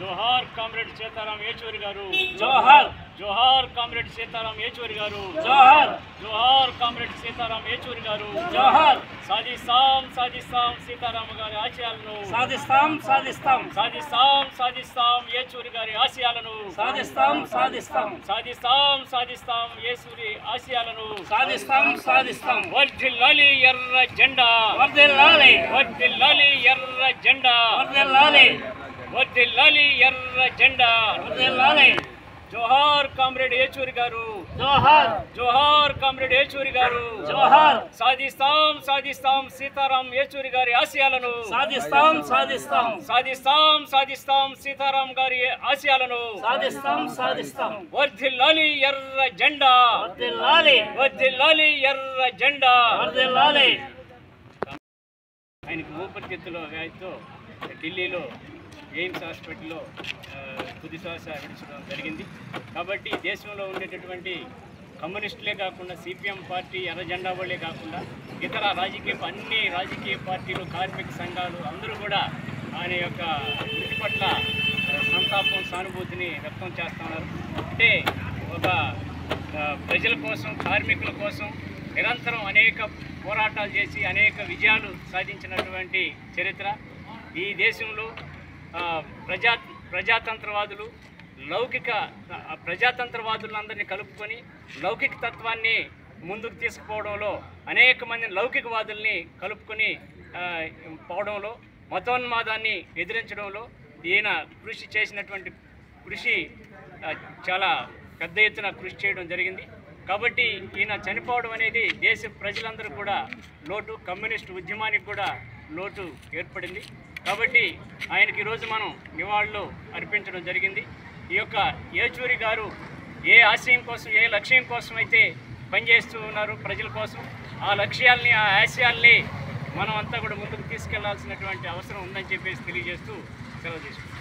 జోహార్ comrade Sitaram Yechury గారు జోహార్. జోహార్ comrade Sitaram Yechury గారు జోహార్. జోహార్ comrade Sitaram Yechury గారు జోహార్. సాధిస్తాం సాధిస్తాం సీతారామ గారి ఆశయాలను సాధిస్తాం సాధిస్తాం సాధిస్తాం సాధిస్తాం ఏచూరి గారి ఆశయాలను సాధిస్తాం సాధిస్తాం సాధిస్తాం సాధిస్తాం ఏచూరి ఆశయాలను సాధిస్తాం సాధిస్తాం. వర్ధిల్లాలి ఎర్ర జెండా వర్ధిల్లాలి వర్ధిల్లాలి ఎర్ర జెండా వర్ధిల్లాలి వర్ధిల్లాలి ఎర్ర జెండా వర్ధిల్లాలి. జోహార్ కామ్రేడ్ ఏచూరి గారు జోహార్. జోహార్ కామ్రేడ్ ఏచూరి గారు జోహార్. సాధిస్తాం సాధిస్తాం సీతారాం ఏచూరి గారి ఆశయాలను సాధిస్తాం సాధిస్తాం సాధిస్తాం సాధిస్తాం సీతారాం గారి ఆశయాలను సాధిస్తాం సాధిస్తాం. వర్ధిల్లాలి ఎర్ర జెండా వర్ధిల్లాలి వర్ధిల్లాలి ఎర్ర జెండా. వర్ధిల్లాలి. ఆయనకు ఊపిరితిత్తులో వ్యాధితో ఢిల్లీలో ఎయిమ్స్ హాస్పిటల్లో తుది శ్వాస విడిచడం జరిగింది. కాబట్టి దేశంలో ఉండేటటువంటి కమ్యూనిస్టులే కాకుండా సిపిఎం పార్టీ ఎర్ర జెండా వాళ్ళే కాకుండా ఇతర అన్ని రాజకీయ పార్టీలు కార్మిక సంఘాలు అందరూ కూడా ఆయన యొక్క మృతి పట్ల సంతాపం సానుభూతిని వ్యక్తం చేస్తున్నారు. అంటే ఒక ప్రజల కోసం కార్మికుల కోసం నిరంతరం అనేక పోరాటాలు చేసి అనేక విజయాలు సాధించినటువంటి చరిత్ర ఈ దేశంలో. ప్రజాతంత్రవాదులు ప్రజాతంత్రవాదులందరినీ కలుపుకొని లౌకిక తత్వాన్ని ముందుకు తీసుకుపోవడంలో అనేక మంది లౌకికవాదుల్ని కలుపుకొని పోవడంలో మతోన్మాదాన్ని ఎదిరించడంలో ఈయన కృషి చేసినటువంటి కృషి చాలా పెద్ద ఎత్తున కృషి చేయడం జరిగింది. కాబట్టి ఈయన చనిపోవడం అనేది దేశ ప్రజలందరూ కూడా లోటు, కమ్యూనిస్టు ఉద్యమానికి కూడా లోటు ఏర్పడింది. కాబట్టి ఆయనకి ఈరోజు మనం నివాళులు అర్పించడం జరిగింది. ఈ యొక్క ఏచూరి గారు ఏ ఆశయం కోసం ఏ లక్ష్యం కోసం అయితే పనిచేస్తూ ఉన్నారు ప్రజల కోసం, ఆ లక్ష్యాల్ని ఆ ఆశయాల్ని మనం అంతా కూడా ముందుకు తీసుకెళ్లాల్సినటువంటి అవసరం ఉందని చెప్పేసి తెలియజేస్తూ సెలవు తీసుకుంటాం.